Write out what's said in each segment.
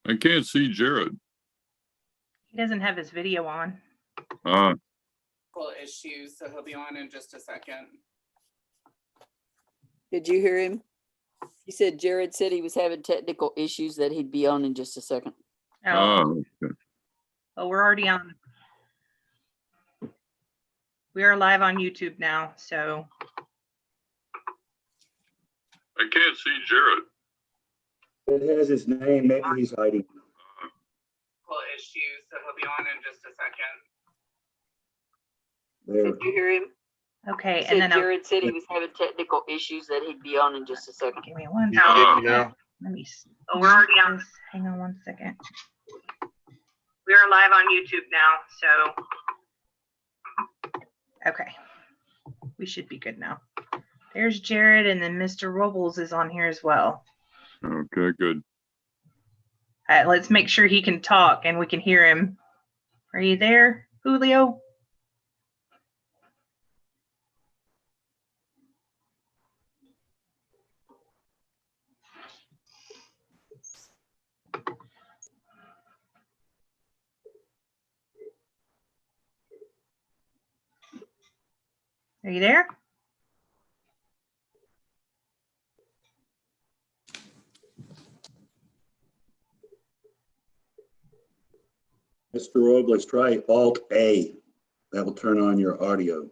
I can't see Jared. He doesn't have his video on. Issues, so he'll be on in just a second. Did you hear him? He said Jared said he was having technical issues, that he'd be on in just a second. Oh, Okay. well, we're already on. We are live on YouTube now, so. I can't see Jared. It has his name. Maybe he's hiding. Issues, so he'll be on in just a second. There. Did you hear him? Okay, He and said then Jared said he was having technical issues, that he'd be on in just a second. give me one You can hear me now? Let me. Oh, we're already on. Hang on one second. We are live on YouTube now, so. Okay, we should be good now. There's Jared, and then Mr. Robles is on here as well. Okay, good. All right, let's make sure he can talk and we can hear him. Are you there, Julio? Are you there? Mr. Robles, try Alt-A. That will turn on your audio.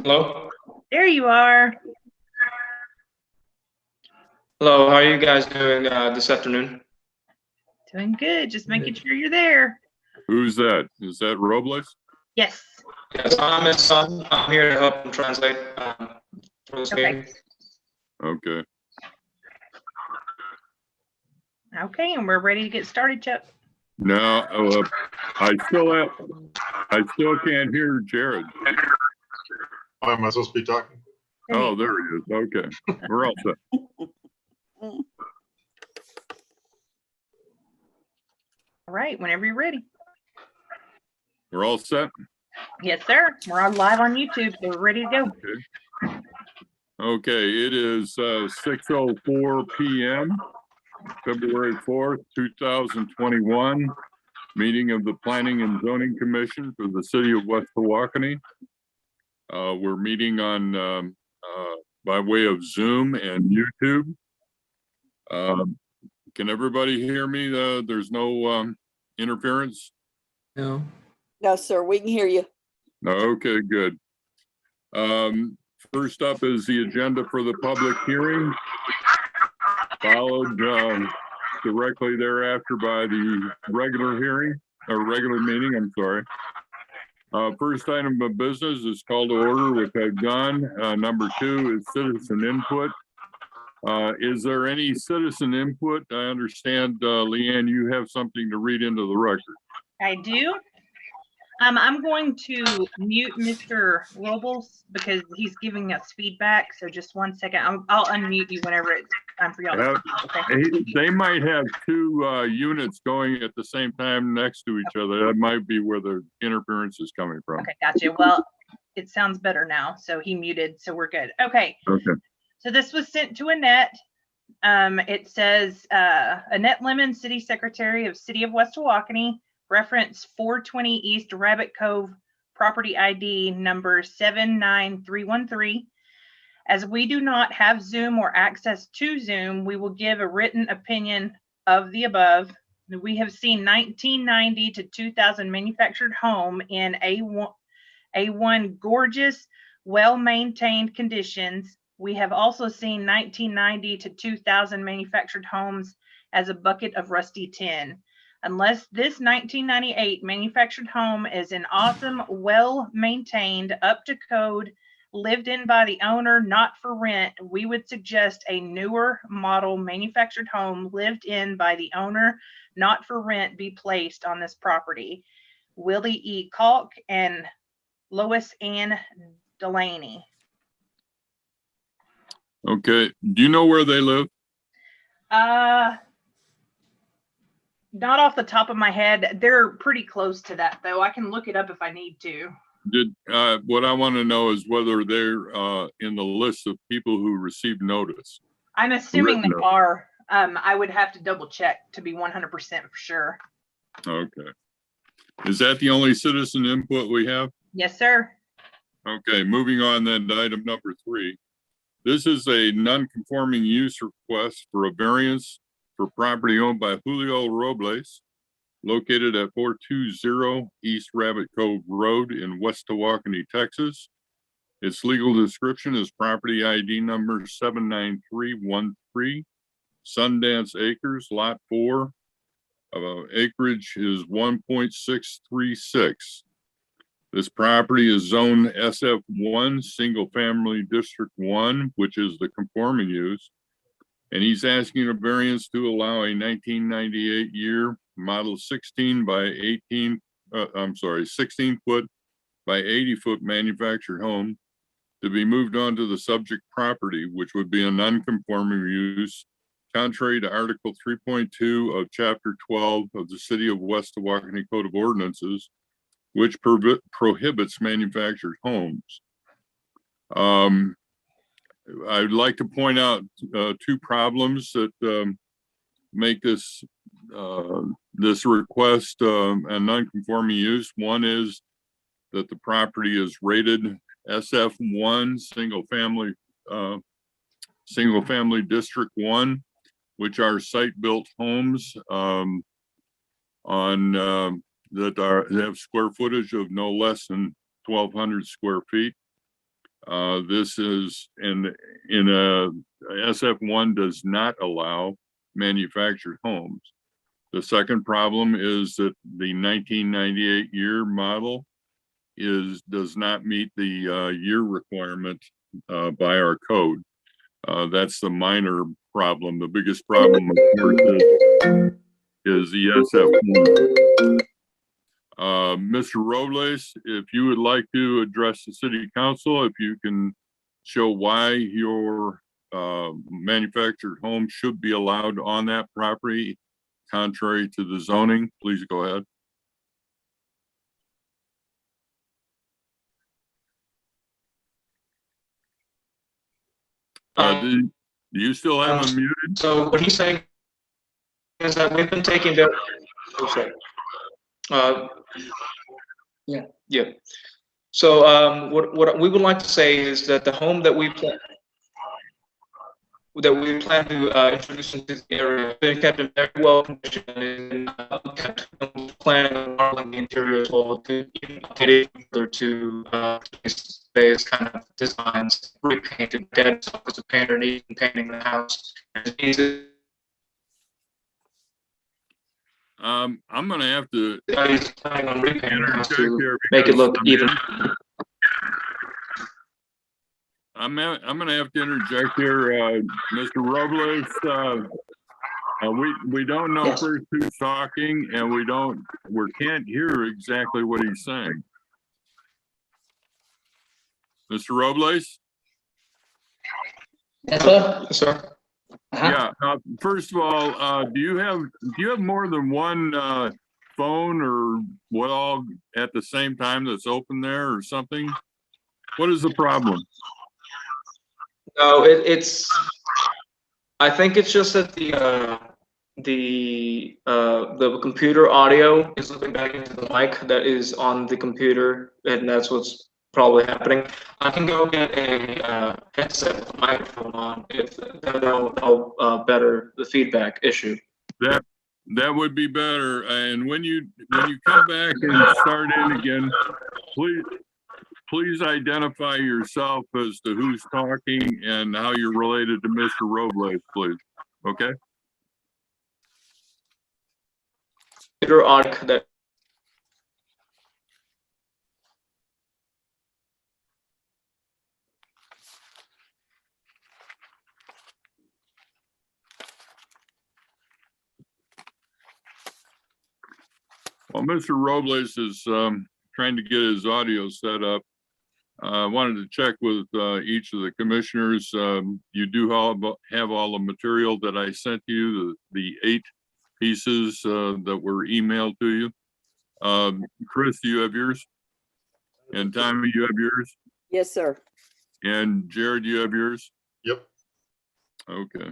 Hello? There you are. Hello, how are you guys doing this afternoon? Doing good. Just making sure you're there. Who's that? Is that Robles? Yes. Yes, I'm his son. I'm here to help him translate for this Okay. meeting. Okay. Okay, and we're ready to get started, Chuck. No, I still can't hear Jared. Oh, am I supposed to be talking? Oh, there he is. Okay. We're all set. All right, whenever you're ready. We're all set. Yes, sir. We're on live on YouTube, so we're ready to go. Okay. Okay, it is 6:04 p.m. February 4th, 2021. Meeting of the Planning and Zoning Commission for the City of West Tawakoni. We're meeting on by way of Zoom and YouTube. Can everybody hear me? There's no interference? No. No, sir, we can hear you. Okay, good. First up is the agenda for the public hearing, followed directly thereafter by the regular hearing, or regular meeting, I'm sorry. First item of business is call to order, which I've done. Number 2 is citizen input. Is there any citizen input? I understand, Leanne, you have something to read into the record. I do. I'm going to mute Mr. Robles because he's giving us feedback. So just one second. I'll unmute you whenever it's time for y'all to speak. Okay? They might have 2 units going at the same time next to each other. That might be where the interference is coming from. Okay, gotcha. Well, it sounds better now. So he muted, so we're good. Okay. Okay. So this was sent to Annette. It says, Annette Lemon, City Secretary of City of West Tawakoni, reference 420 East Rabbit Cove, property ID number 79313. As we do not have Zoom or access to Zoom, we will give a written opinion of the above. We have seen 1990 to 2000 manufactured home in A1 gorgeous, well-maintained conditions. We have also seen 1990 to 2000 manufactured homes as a bucket of rusty tin. Unless this 1998 manufactured home is an awesome, well-maintained, up to code, lived in by the owner, not for rent, we would suggest a newer model manufactured home lived in by the owner, not for rent, be placed on this property. Willie E. Kalk, and Lois Ann Delaney. Okay, do you know where they live? Not off the top of my head. They're pretty close to that, though. I can look it up if I need to. What I want to know is whether they're in the list of people who received notice. I'm assuming they Written are. I would have to double check to be 100% for sure. Okay. Is that the only citizen input we have? Yes, sir. Okay, moving on then to item number 3. This is a non-conforming use request for a variance for property owned by Julio Robles, located at 420 East Rabbit Cove Road in West Tawakoni, Texas. Its legal description is property ID number 79313, Sundance Acres, Lot 4. Acreage is 1.636. This property is zone SF1, Single Family District 1, which is the conforming use. And he's asking a variance to allow a 1998 year model 16 foot by 80 foot manufactured home to be moved onto the subject property, which would be a non-conforming use, contrary to Article 3.2 of Chapter 12 of the City of West Tawakoni Code of Ordinances, which prohibits manufactured homes. I'd like to point out 2 problems that make this this request a non-conforming use. One is that the property is rated SF1, single family District 1, which are site-built homes that have square footage of no less than 1,200 square feet. This is in a SF1 does not allow manufactured homes. The second problem is that the 1998 year model does not meet the year requirement by our code. That's the minor problem. The biggest problem, of course, is the SF1. Mr. Robles, if you would like to address the city council, if you can show why your manufactured home should be allowed on that property contrary to the zoning, please go ahead. Do you still have him muted? So what he's saying is that we've been taking the, yeah. So what we would like to say is that the home that we plan to introduce into the area has been kept in very well condition and kept planning on modeling the interior as well to update it further to today's kind of designs, repainted. Dad as a painter and he's been painting the house. I'm gonna have to He's planning on repainting the house interject to here make it because look even. I'm gonna have to interject here, Mr. Robles. We don't know Yes. first who's talking, and we can't hear exactly what he's saying. Mr. Robles? Yes, sir. Yes, sir. Yeah. First of all, do you have more than one phone or what all at the same time that's open there or something? What is the problem? No, it's. I think it's just that the computer audio is looking back into the mic that is on the computer, and that's what's probably happening. I can go get a headset with a microphone on if that'll better the feedback issue. That would be better. And when you come back and start in again, please identify yourself as to who's talking and how you're related to Mr. Robles, please. Okay? Computer audio that. While Mr. Robles is trying to get his audio set up, I wanted to check with each of the commissioners. You do have all the material that I sent you, the 8 pieces that were emailed to you. Chris, do you have yours? And Tommy, you have yours? Yes, sir. And Jared, you have yours? Yep. Okay.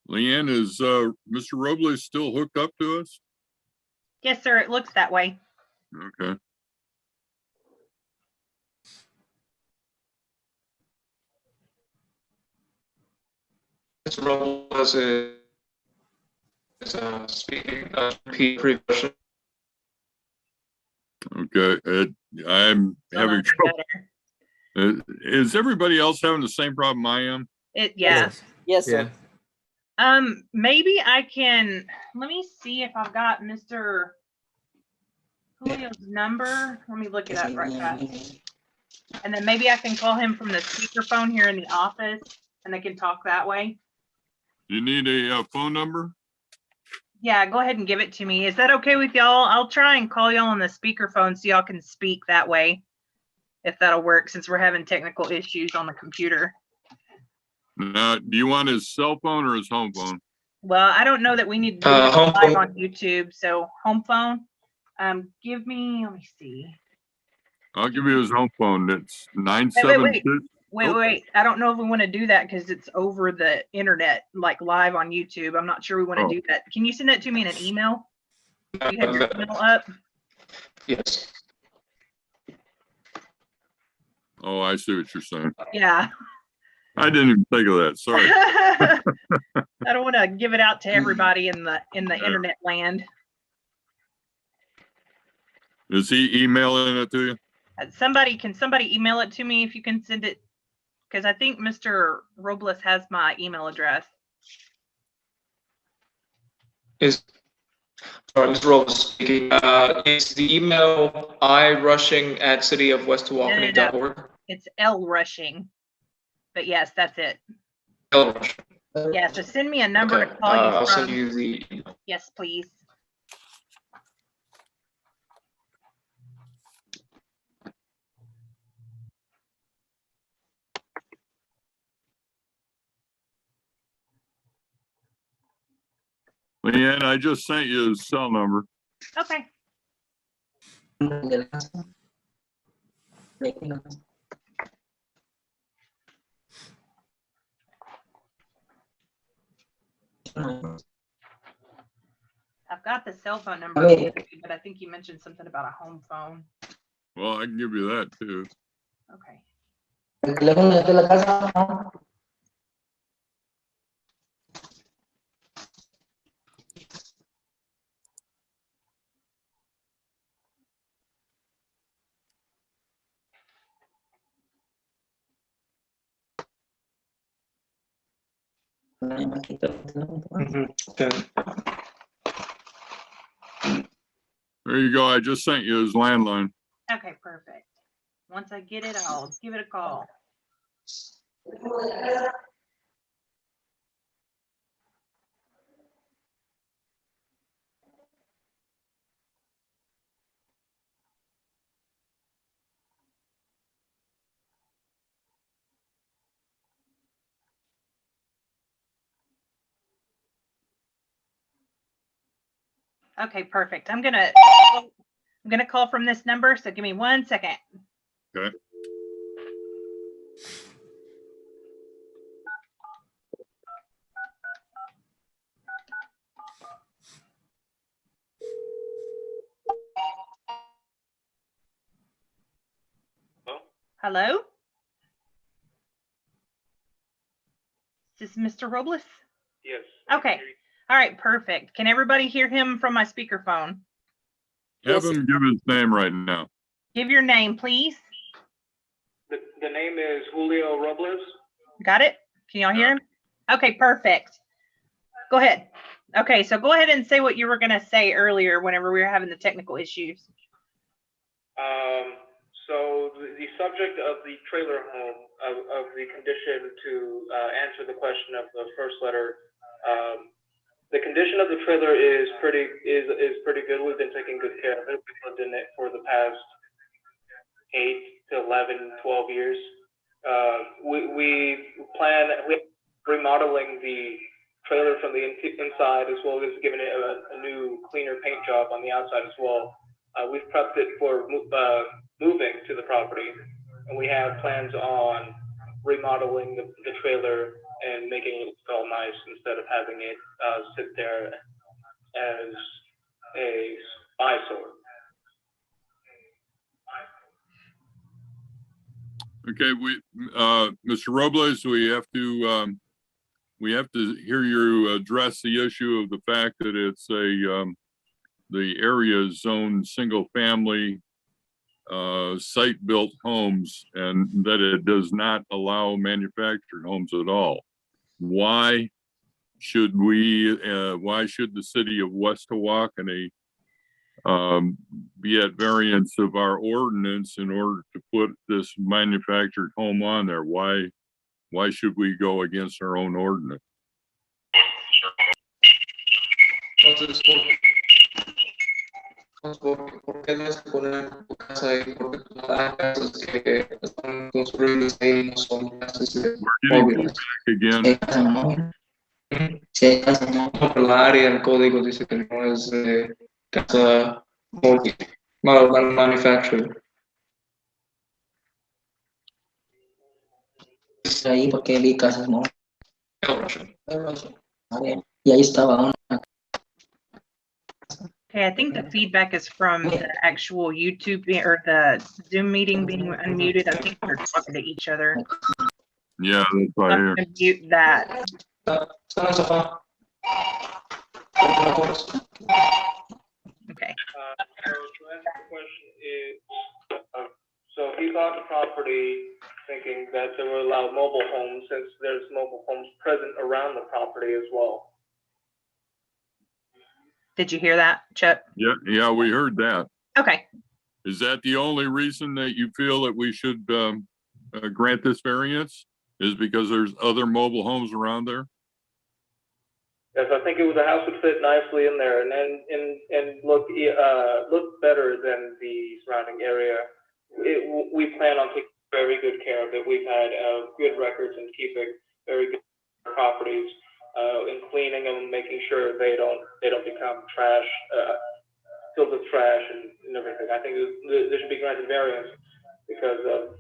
Leanne, is Mr. Robles still hooked up to us? Yes, sir. It looks that way. Okay. Mr. Robles is speaking. Repeat question. Okay. I'm Still not having trouble. better. Is everybody else having the same problem I am? Yeah. Yes, sir. Maybe I can, let me see if I've got Mr. Julio's number. Let me look it up right fast. And then maybe I can call him from the speakerphone here in the office and they can talk that way. You need a phone number? Yeah, go ahead and give it to me. Is that okay with y'all? I'll try and call y'all on the speakerphone so y'all can speak that way. If that'll work, since we're having technical issues on the computer. Now, do you want his cell phone or his home phone? Well, I don't know that we need to do it Home live phone. on YouTube, so home phone. Give me, let me see. I'll give you his home phone. That's Wait. 976. Wait. I don't know if we want to do that because it's over the internet, like live on YouTube. I'm not sure we want to do that. Can you send that to me in an email? Do you have your email up? Yes. Oh, I see what you're saying. Yeah. I didn't even think of that. Sorry. I don't want to give it out to everybody in the internet land. Is he emailing it to you? Can somebody email it to me if you can send it? Because I think Mr. Robles has my email address. Sorry, Mr. Robles speaking. Is the email irushing@cityofwestawakoni.org? It's L Rushing. But yes, that's it. Rushing. Yeah, so send me a number Okay. to call you I'll from. send you the. Yes, please. Leanne, I just sent you his cell number. Okay. I've got the cell phone number, but I think you mentioned something about a home phone. Well, I can give you that too. Okay. There you go. I just sent you his landline. Okay, perfect. Once I get it, I'll give it a call. Okay, perfect. I'm gonna call from this number, so give me 1 second. Okay. Hello? Is this Mr. Robles? Yes. Okay. All right, perfect. Can everybody hear him from my speakerphone? Have Yes. him give his name right now. Give your name, please. The name is Julio Robles. Got it? Can y'all hear him? Okay, perfect. Go ahead. Okay, so go ahead and say what you were going to say earlier whenever we were having the technical issues. So the subject of the trailer home, of the condition, to answer the question of the first letter, the condition of the trailer is pretty good. We've been taking good care of it. We've lived in it for the past 8 to 11, 12 years. We plan remodeling the trailer from the inside, as well as giving it a new cleaner paint job on the outside as well. We've prepped it for moving to the property, and we have plans on remodeling the trailer and making it all nice instead of having it sit there as a eyesore. Okay, Mr. Robles, we have to hear you address the issue of the fact that it's the area is zoned single family site-built homes, and that it does not allow manufactured homes at all. Why should the city of West Tawakoni be at variance of our ordinance in order to put this manufactured home on there? Why should we go against our own ordinance? Entonces, ¿por qué debes poner tu casa ahí? Porque las casas que están construidas ahí no son casas We're getting móviles. feedback again. No, pero la área, el código dice que no es casa móvil, manufactured. Ahí porque vi casas móviles. Y ahí estaba una. Okay, I think the feedback is from the actual YouTube or the Zoom meeting being unmuted. I think they're talking to each other. Yeah, that's what I I'm hear. gonna mute that. Okay. So to answer the question is, so he bought the property thinking that they would allow mobile homes, since there's mobile homes present around the property as well. Did you hear that, Chuck? Yeah, we heard that. Okay. Is that the only reason that you feel that we should grant this variance? Is because there's other mobile homes around there? Yes, I think the house would fit nicely in there and look better than the surrounding area. We plan on taking very good care of it. We've had good records in keeping very good properties, in cleaning them, making sure they don't become trash, filled with trash and everything. I think there should be granted variance because of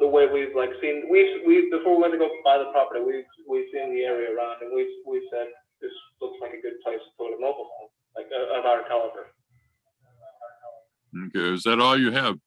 the way we've seen. We before we went to go buy the property, we've seen the area around, and we've said this looks like a good place to put a mobile home, like of our caliber. Okay, is that all you have?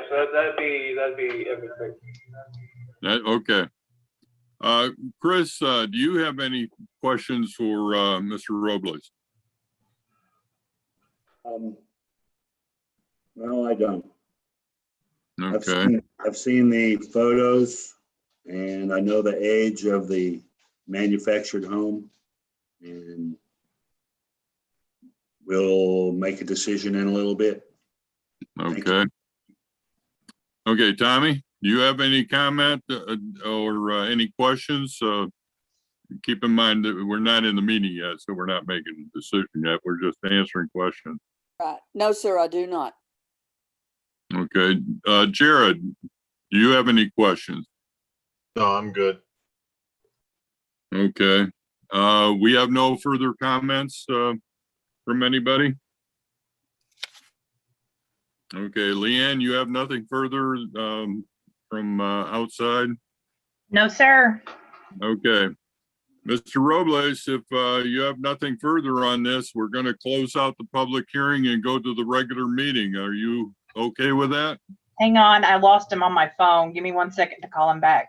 so that'd be everything. Okay. Chris, do you have any questions for Mr. Robles? No, I don't. Okay. I've seen the photos and I know the age of the manufactured home, and we'll make a decision in a little bit. Okay. Okay, Tommy, do you have any comment or any questions? Keep in mind that we're not in the meeting yet, so we're not making a decision yet. We're just answering questions. Right. No, sir, I do not. Okay. Jared, do you have any questions? No, I'm good. Okay. We have no further comments from anybody? Okay, Leanne, you have nothing further from outside? No, sir. Okay. Mr. Robles, if you have nothing further on this, we're going to close out the public hearing and go to the regular meeting. Are you okay with that? Hang on, I lost him on my phone. Give me 1 second to call him back.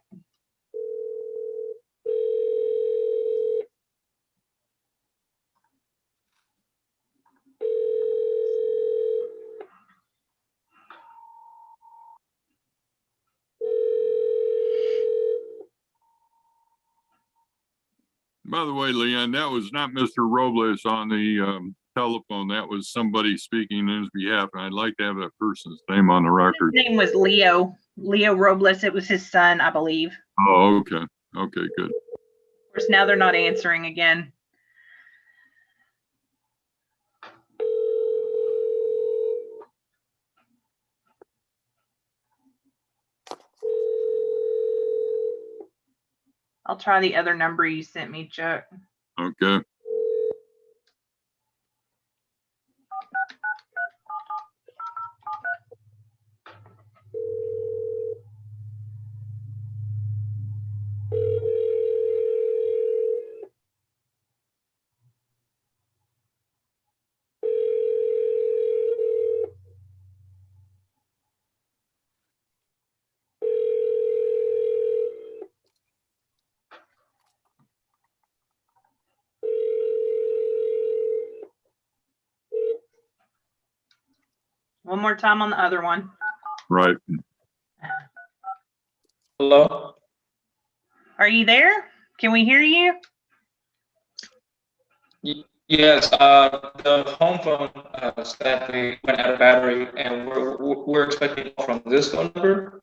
By the way, Leanne, that was not Mr. Robles on the telephone. That was somebody speaking in his behalf, and I'd like to have that person's name on the record. His name was Leo Robles. It was his son, I believe. Oh, okay. Okay, good. Of course, now they're not answering again. I'll try the other number you sent me, Chuck. Okay. One more time on the other one. Right. Hello? Are you there? Can we hear you? Yes, the home phone sadly went out of battery, and we're expecting from this phone number.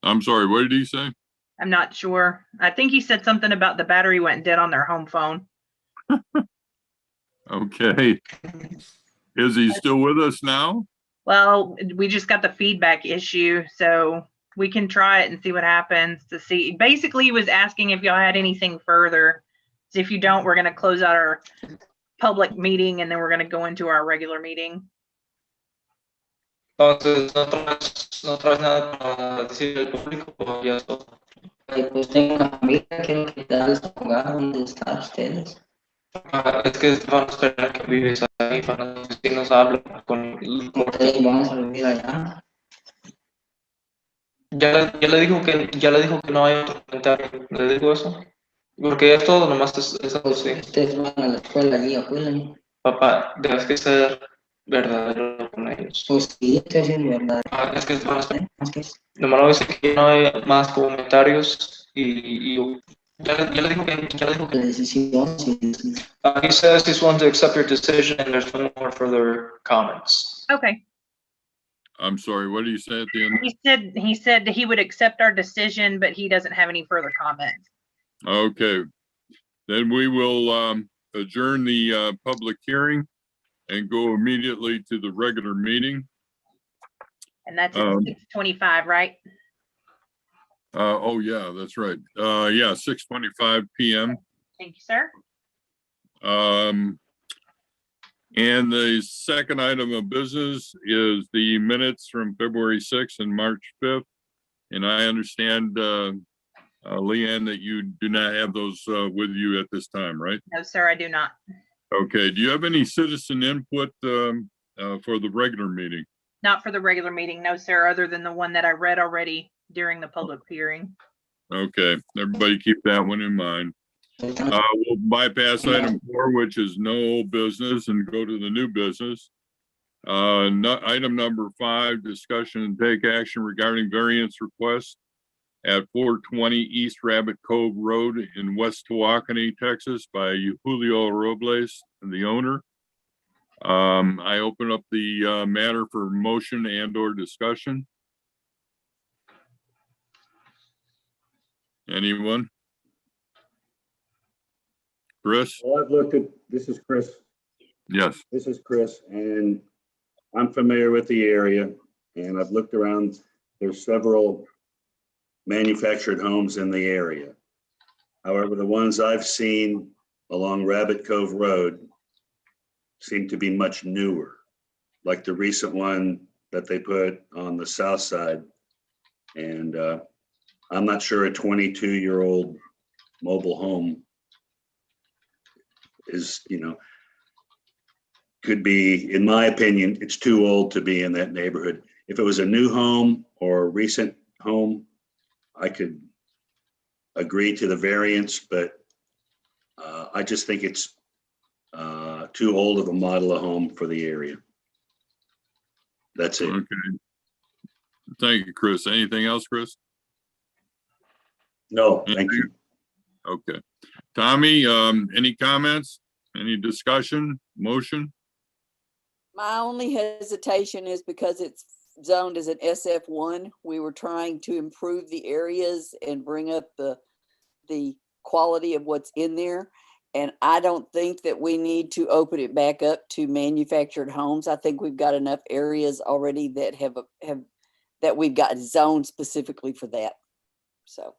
I'm sorry, what did he say? I'm not sure. I think he said something about the battery went dead on their home phone. Okay. Is he still with us now? Well, we just got the feedback issue, so we can try it and see what happens to see. Basically, he was asking if y'all had anything further. So if you don't, we're going to close out our public meeting and then we're going to go into our regular meeting. Entonces, no traes nada para decir al público, o ya está. Pues tengo una amiga, quiero quitarles a jugar donde están ustedes. Es que van a esperar que vives ahí para que nos hablen con Ustedes vamos a vivir allá. ya le dijo que no hay otro comentario. ¿Le digo eso? Porque es todo, nomás es así. Ustedes van a la escuela allí, acuérdense. Papá, debes que ser verdadero con ellos. Pues sí, esto es verdad. Es que van a esperar. Es que Lo malo es que no hay más comentarios y ya le dijo que la decisión, sí. he says he's willing to accept your decision and there's no more further comments. Okay. I'm sorry, what did you say at the end? He said he would accept our decision, but he doesn't have any further comments. Okay. Then we will adjourn the public hearing and go immediately to the regular meeting. And that's at 6:25, right? Oh, yeah, that's right. Yeah, 6:25 p.m. Thank you, sir. And the second item of business is the minutes from February 6th and March 5th. And I understand, Leanne, that you do not have those with you at this time, right? No, sir, I do not. Okay, do you have any citizen input for the regular meeting? Not for the regular meeting, no, sir, other than the one that I read already during the public hearing. Okay, everybody keep that one in mind. We'll bypass item 4, which is no old business, and go to the new business. Item number 5, discussion and take action regarding variance request at 420 East Rabbit Cove Road in West Tawakoni, Texas by Julio Robles, the owner. I open up the matter for motion and or discussion. Anyone? Chris? Well, I've looked at, this is Chris. Yes. This is Chris, and I'm familiar with the area, and I've looked around. There's several manufactured homes in the area. However, the ones I've seen along Rabbit Cove Road seem to be much newer, like the recent one that they put on the south side. And I'm not sure a 22-year-old mobile home is, could be, in my opinion, it's too old to be in that neighborhood. If it was a new home or a recent home, I could agree to the variance, but I just think it's too old of a model of home for the area. That's it. Okay. Thank you, Chris. Anything else, Chris? No, thank you. Okay. Tommy, any comments? Any discussion, motion? My only hesitation is because it's zoned as an SF1. We were trying to improve the areas and bring up the quality of what's in there. And I don't think that we need to open it back up to manufactured homes. I think we've got enough areas already that have that we've got zoned specifically for that. So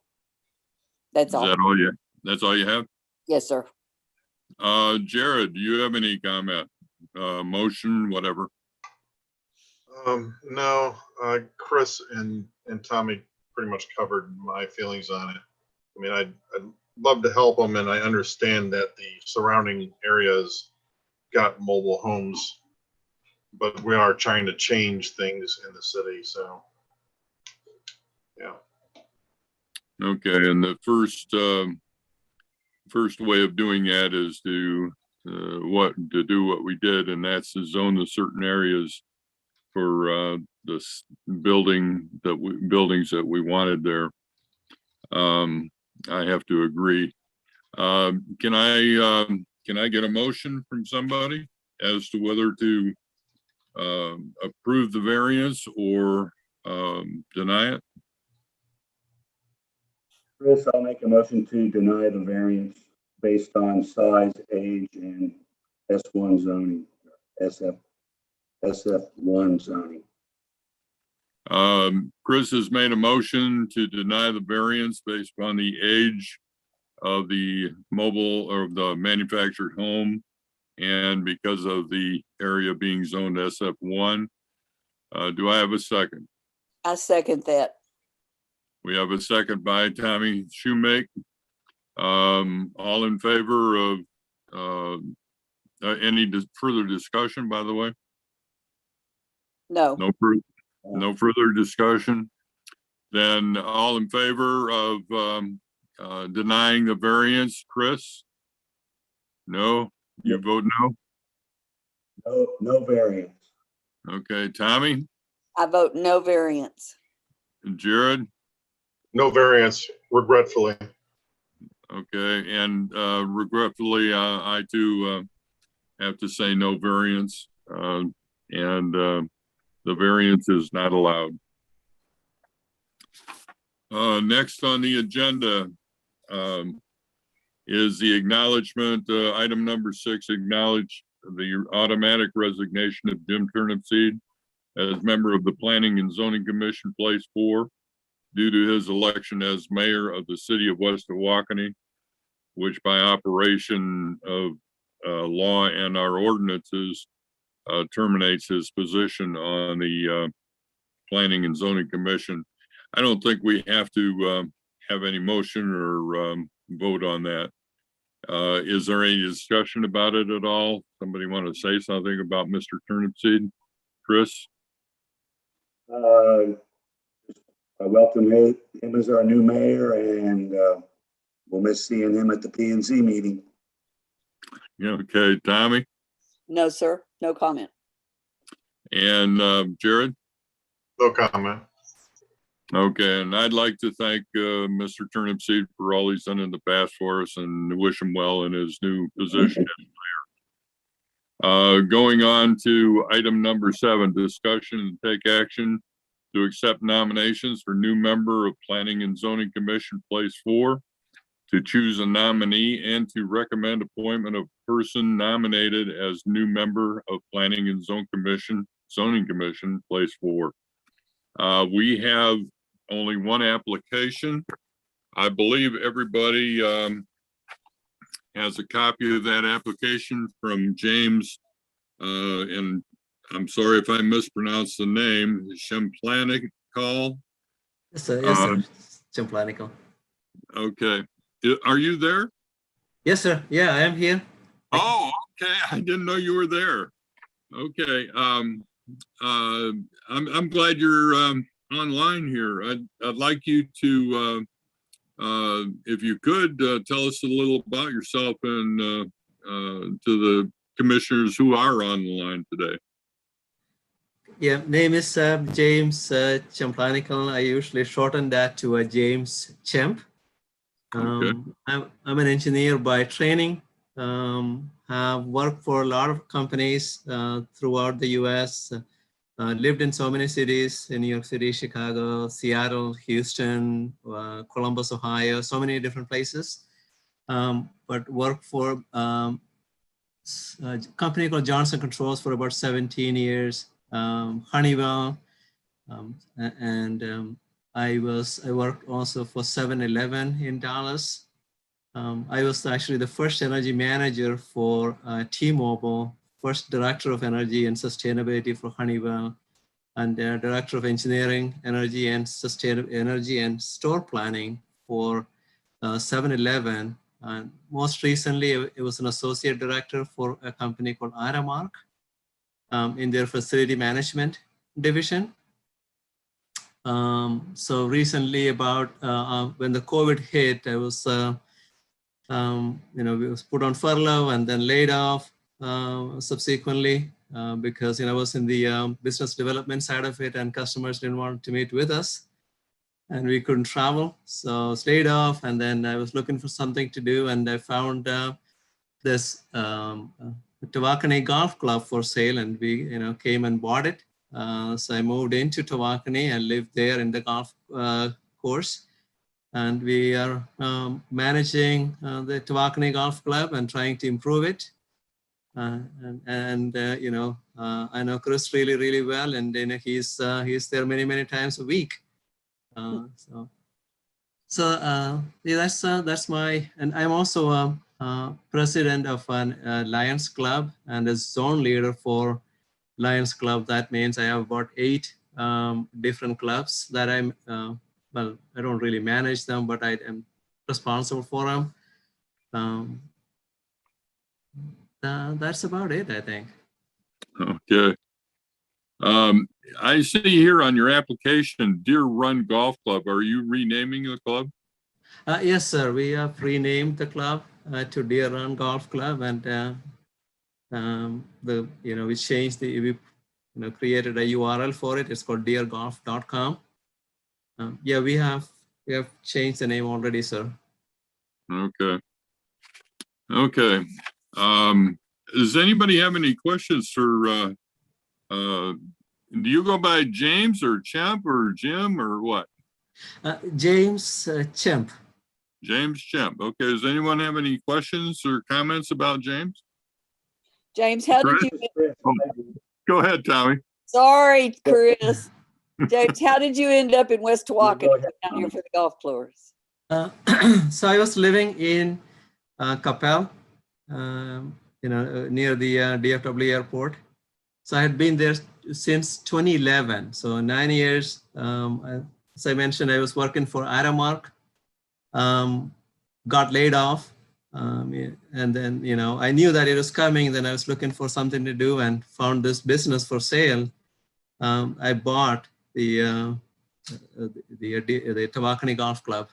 that's all. That's all you have? Yes, sir. Jared, do you have any comment? Motion, whatever? No, Chris and Tommy pretty much covered my feelings on it. I mean, I'd love to help them, and I understand that the surrounding areas got mobile homes, but we are trying to change things in the city, so yeah. Okay, and the first way of doing that is to do what we did, and that's to zone the certain areas for the buildings that we wanted there. I have to agree. Can I get a motion from somebody as to whether to approve the variance or deny it? Chris, I'll make a motion to deny the variance based on size, age, and S1 zoning, SF1 zoning. Chris has made a motion to deny the variance based upon the age of the mobile or the manufactured home and because of the area being zoned SF1. Do I have a second? I second that. We have a second by Tommy Shoemake. All in favor of any further discussion, by the way? No. No further discussion. Then all in favor of denying the variance, Chris? No? You vote no? No variance. Okay, Tommy? I vote no variance. And Jared? No variance, regretfully. Okay, and regretfully, I too have to say no variance, and the variance is not allowed. Next on the agenda is the acknowledgement, item number 6, acknowledge the automatic resignation of Jim Turnipseed as member of the Planning and Zoning Commission, place 4, due to his election as mayor of the city of West Tawakoni, which by operation of law and our ordinances terminates his position on the Planning and Zoning Commission. I don't think we have to have any motion or vote on that. Is there any discussion about it at all? Somebody want to say something about Mr. Turnipseed? Chris? I welcome him as our new mayor, and we'll miss seeing him at the P&Z meeting. Yeah, okay, Tommy? No, sir, no comment. And Jared? No comment. Okay, and I'd like to thank Mr. Turnipseed for all he's done in the past for us and wish him well in his new position as mayor. Going on to item number 7, discussion and take action to accept nominations for new member of Planning and Zoning Commission, Place 4, to choose a nominee and to recommend appointment of person nominated as new member of Planning and Zoning Commission, Place 4. We have only one application. I believe everybody has a copy of that application from James, and I'm sorry if I mispronounced the name, Chemplanical. Yes, sir. Yes, sir. Chemplanical. Okay. Are you there? Yes, sir. Yeah, I am here. Oh, okay. I didn't know you were there. Okay. I'm glad you're online here. I'd like you to, if you could, tell us a little about yourself and to the commissioners who are on the line today. Yeah, name is James Chemplanical. I usually shorten that to James Chemp. Okay. I'm an engineer by training. Have worked for a lot of companies throughout the US. Lived in so many cities in New York City, Chicago, Seattle, Houston, Columbus, Ohio, so many different places. But worked for a company called Johnson Controls for about 17 years, Honeywell, and I worked also for 7-Eleven in Dallas. I was actually the first energy manager for T-Mobile, first director of energy and sustainability for Honeywell, and director of engineering, energy and sustainable energy and store planning for 7-Eleven. And most recently, it was an associate director for a company called Aramark in their facility management division. So recently, about when the COVID hit, I was, we was put on furlough and then laid off subsequently because I was in the business development side of it, and customers didn't want to meet with us, and we couldn't travel, so I was laid off. And then I was looking for something to do, and I found this Tawakoni Golf Club for sale, and we came and bought it. So I moved into Tawakoni and lived there in the golf course. And we are managing the Tawakoni Golf Club and trying to improve it. I know Chris really, really well, and he's there many, many times a week. Yeah, that's my, and I'm also president of a Lions Club and a zone leader for Lions Club. That means I have about 8 different clubs that I'm, well, I don't really manage them, but I am responsible for them. That's about it, I think. Okay. I see here on your application, Deer Run Golf Club. Are you renaming the club? Yes, sir. We have renamed the club to Deer Run Golf Club, and we changed we created a URL for it. It's called deergolf.com. Yeah, we have changed the name already, sir. Okay. Okay. Does anybody have any questions for do you go by James or Chemp or Jim or what? James Chemp. James Chemp. Okay. Does anyone have any questions or comments about James? James, how did you? Oh, go ahead, Tommy. Sorry, Chris. James, how did you end up in West Tawakoni out here for the golf course? So I was living in Capel, near the DFW airport. So I had been there since 2011. So 9 years. As I mentioned, I was working for Aramark. Got laid off Yeah, and then, I knew that it was coming. Then I was looking for something to do and found this business for sale. I bought the Tawakoni Golf Club.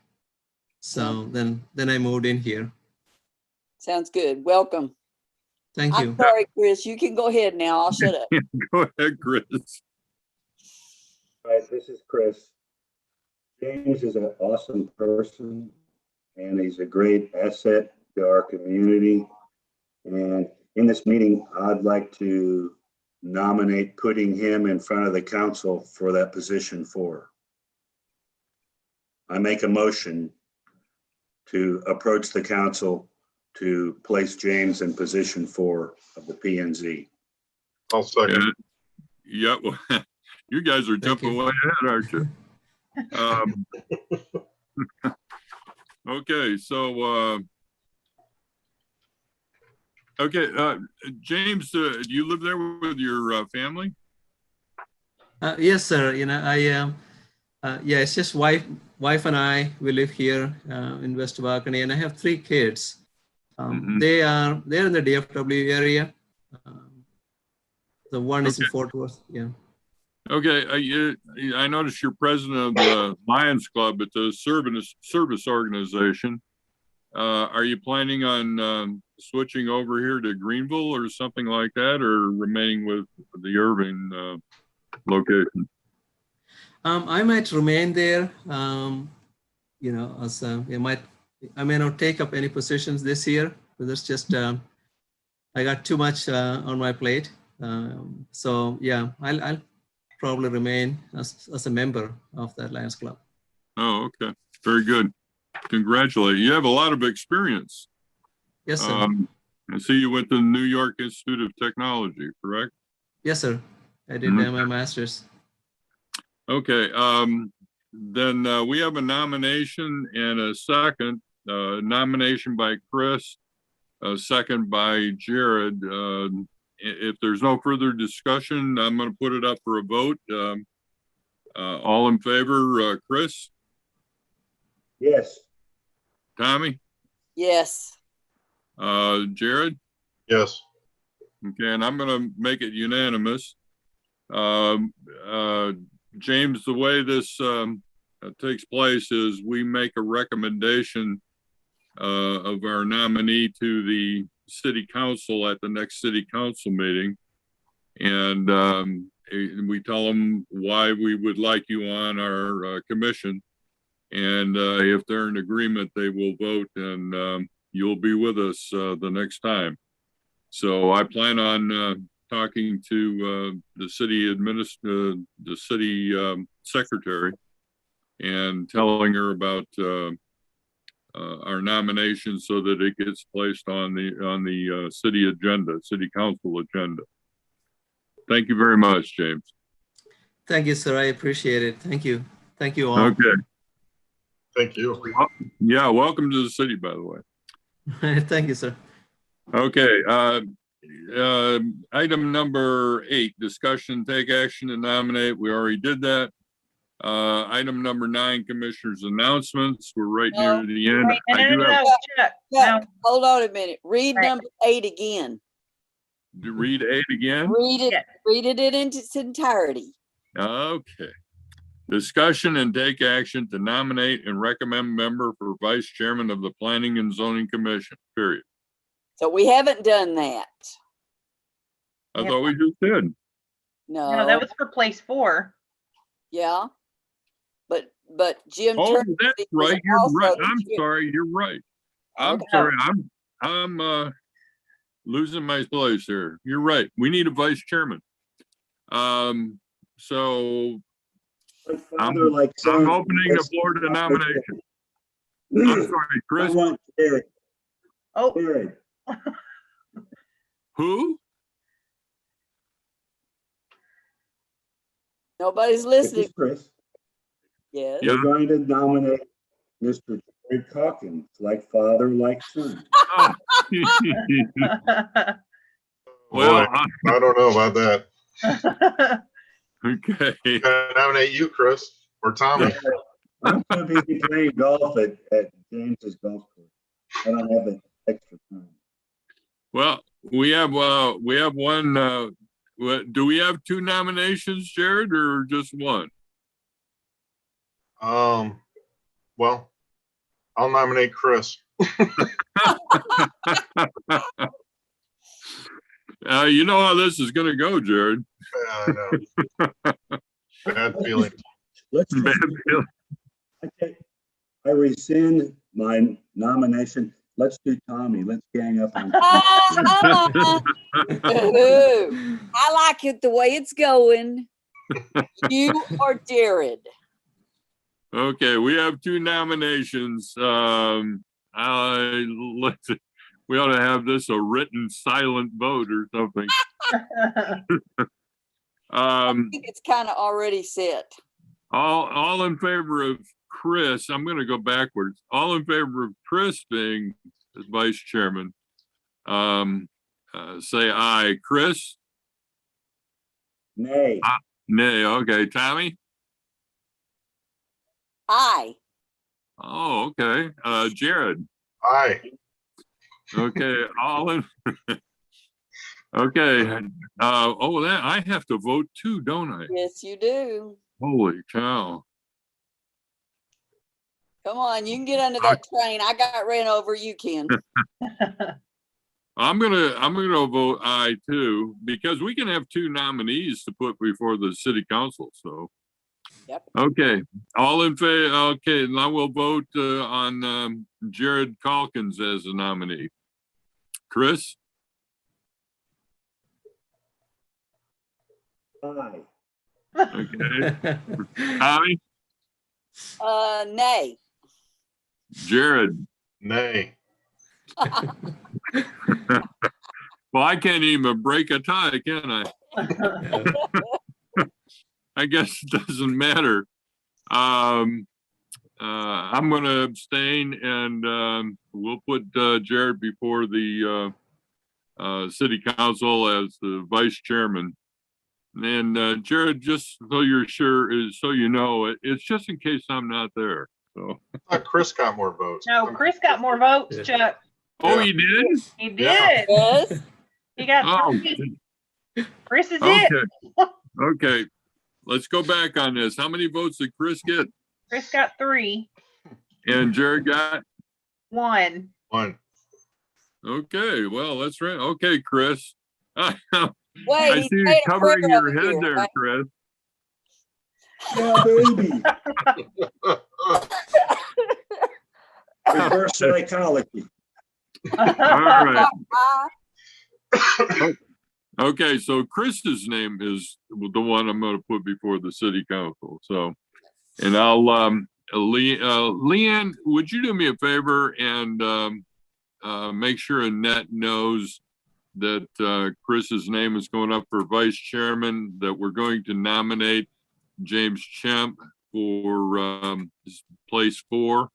So then I moved in here. Sounds good. Welcome. Thank you. I'm sorry, Chris. You can go ahead now. I'll shut up. Go ahead, Chris. Hi, this is Chris. James is an awesome person, and he's a great asset to our community. And in this meeting, I'd like to nominate putting him in front of the council for that position 4. I make a motion to approach the council to place James in position 4 of the P&Z. I'll second. Yeah, well, you guys are jumping way ahead, aren't you? Okay, so James, do you live there with your family? Yes, sir. It's just wife and I. We live here in West Tawakoni, and I have 3 kids. They're in the DFW area. The one is in Fort Worth. Yeah. Okay, I noticed you're president of the Lions Club. It's a service organization. Are you planning on switching over here to Greenville or something like that, or remaining with the Irving location? I might remain there. I may not take up any positions this year, but it's just I got too much on my plate. So yeah, I'll probably remain as a member of that Lions Club. Oh, okay, very good. Congratulate you. Have a lot of experience. Yes, sir. I see you went to the New York Institute of Technology, correct? Yes, sir. I did my master's. Okay, then we have a nomination and a second. Nomination by Chris, a second by Jared. If there's no further discussion, I'm going to put it up for a vote. All in favor, Chris? Yes. Tommy? Yes. Jared? Yes. Okay, and I'm going to make it unanimous. James, the way this takes place is we make a recommendation of our nominee to the city council at the next city council meeting. And we tell them why we would like you on our commission. And if they're in agreement, they will vote, and you'll be with us the next time. So I plan on talking to the city secretary and telling her about our nomination so that it gets placed on the city agenda, city council agenda. Thank you very much, James. Thank you, sir. I appreciate it. Thank you. Thank you all. Okay. Thank you. Yeah, welcome to the city, by the way. Thank you, sir. Okay. Item number 8, discussion, take action to nominate. We already did that. Item number 9, commissioners' announcements. We're right near the end. No, hold on a minute. Read number 8 again. Read 8 again? Read it in its entirety. Okay. Discussion and take action to nominate and recommend member for vice chairman of the Planning and Zoning Commission, period. So we haven't done that. I thought we just did. No, that was for place 4. Yeah. But Jim. Oh, Turner that's right. You're right. I'm sorry. You're right. I'm sorry. I'm losing my place here. You're right. We need a vice chairman. So I'm opening the floor to nomination. I'm sorry, Chris. I want Jared. Oh. Jared. Who? Nobody's listening. This is Chris. Yes. We're going to nominate Mr. Jared Calkins, like father, like son. Well, I don't know about that. Okay. Can I nominate you, Chris, or Tommy? I'm going to be playing golf at James's golf course. I don't have extra time. Well, we have one, do we have two nominations, Jared, or just one? Well, I'll nominate Chris. You know how this is gonna go, Jared. I know. Bad feeling. Let's Bad feeling. I rescind my nomination. Let's do Tommy. Let's gang up on. Ooh, I like it the way it's going. You or Jared? Okay, we have two nominations. We ought to have this a written silent vote or something. I think it's kind of already set. All in favor of Chris, I'm going to go backwards. All in favor of Chris being the vice chairman, say aye. Chris? Nay. Nay. Okay. Tommy? Aye. Oh, okay. Jared? Aye. Okay. All in. Okay. That I have to vote too, don't I? Yes, you do. Holy cow. Come on, you can get under that train. I got ran over. You can. I'm gonna vote aye too, because we can have two nominees to put before the city council. So, Yep. okay, all in favor. Okay, now we'll vote on Jared Calkins as a nominee. Chris? Aye. Okay. Tommy? Nay. Jared? Nay. Well, I can't even break a tie, can I? I guess it doesn't matter. I'm going to abstain, and we'll put Jared before the city council as the vice chairman. And Jared, just so you're sure, so you know, it's just in case I'm not there. So. I thought Chris got more votes. No, Chris got more votes, Chuck. Oh, he did? He did. Yeah. Yes. He got Oh, three. Chris is okay. it. Okay. Let's go back on this. How many votes did Chris get? Chris got 3. And Jared got? 1. One. Okay. Well, that's right. Okay, Chris. Wait, I he's see you made a covering prayer your over head here, there, right? Chris. Yeah, baby. Reverse psychology. All right. Ah, Okay, so Chris's name is the one I'm going to put before the city council. So, and I'll, Leanne, would you do me a favor and make sure Annette knows that Chris's name is going up for vice chairman, that we're going to nominate James Chemp for place 4.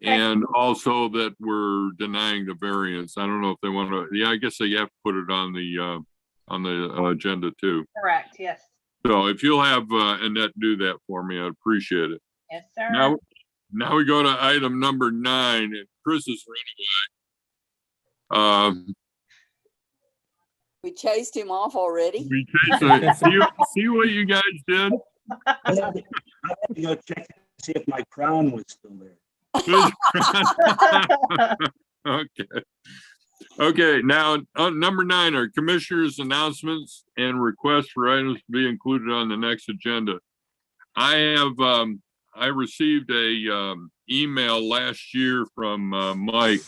And also that we're denying the variance. I don't know if they want to, yeah, I guess they have to put it on the agenda too. Correct. Yes. So if you'll have Annette do that for me, I'd appreciate it. Yes, sir. Now we go to item number 9, and Chris is running away. we chased him off already. We chased see what you guys did? I had to go check to see if my crown was still there. Okay, now number 9 are commissioners' announcements and requests for items to be included on the next agenda. I received a email last year from Mike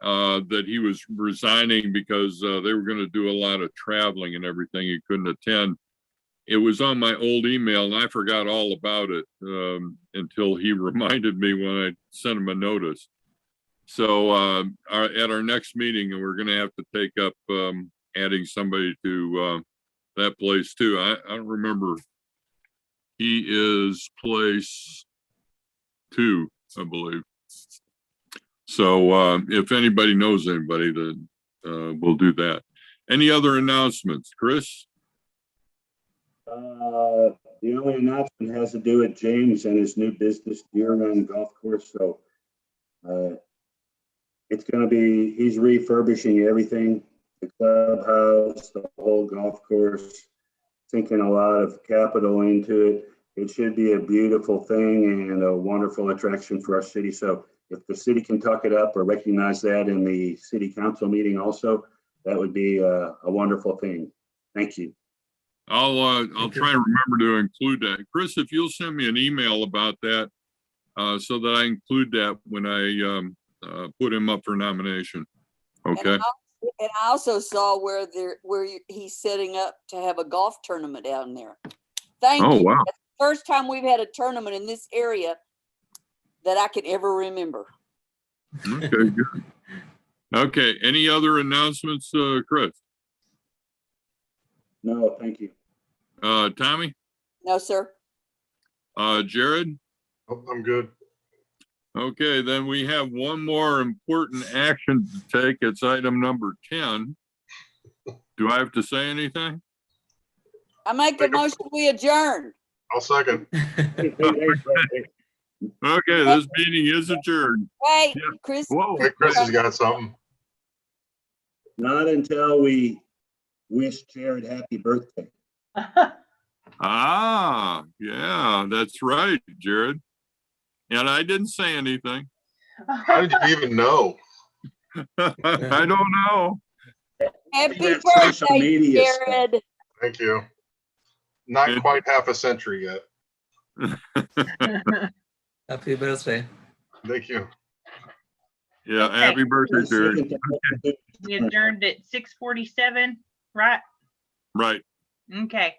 that he was resigning because they were going to do a lot of traveling and everything. He couldn't attend. It was on my old email and I forgot all about it until he reminded me when I sent him a notice. So at our next meeting, we're going to have to take up adding somebody to that place too. I don't remember. He is place 2, I believe. So if anybody knows anybody, then we'll do that. Any other announcements, Chris? The only announcement has to do with James and his new business, Deer Run Golf Course. So It's gonna be, he's refurbishing everything, the clubhouse, the whole golf course, sinking a lot of capital into it. It should be a beautiful thing and a wonderful attraction for our city. So if the city can tuck it up or recognize that in the city council meeting also, that would be a wonderful thing. Thank you. I'll Thank you. try and remember to include that. Chris, if you'll send me an email about that, so that I include that when I put him up for nomination. Okay. And I also saw where he's setting up to have a golf tournament down there. Thank Oh, you. wow. That's the first time we've had a tournament in this area that I can ever remember. Okay, good. Okay, any other announcements, Chris? No, thank you. Tommy? No, sir. Jared? Oh, I'm good. Okay, then we have one more important action to take. It's item number 10. Do I have to say anything? I make a motion, we adjourn. I'll second. Okay, this meeting is adjourned. Wait, Yeah. Chris. Whoa. Hey, Chris has got something. Not until we wish Jared happy birthday. Ah, yeah, that's right, Jared. And I didn't say anything. How did you even know? I don't know. Happy That social birthday, media stuff. Jared. Thank you. Not And- quite half a century yet. Happy birthday. Thank you. Yeah, Okay. happy birthday, Jared. We adjourned at 6:47, right? Right. Okay.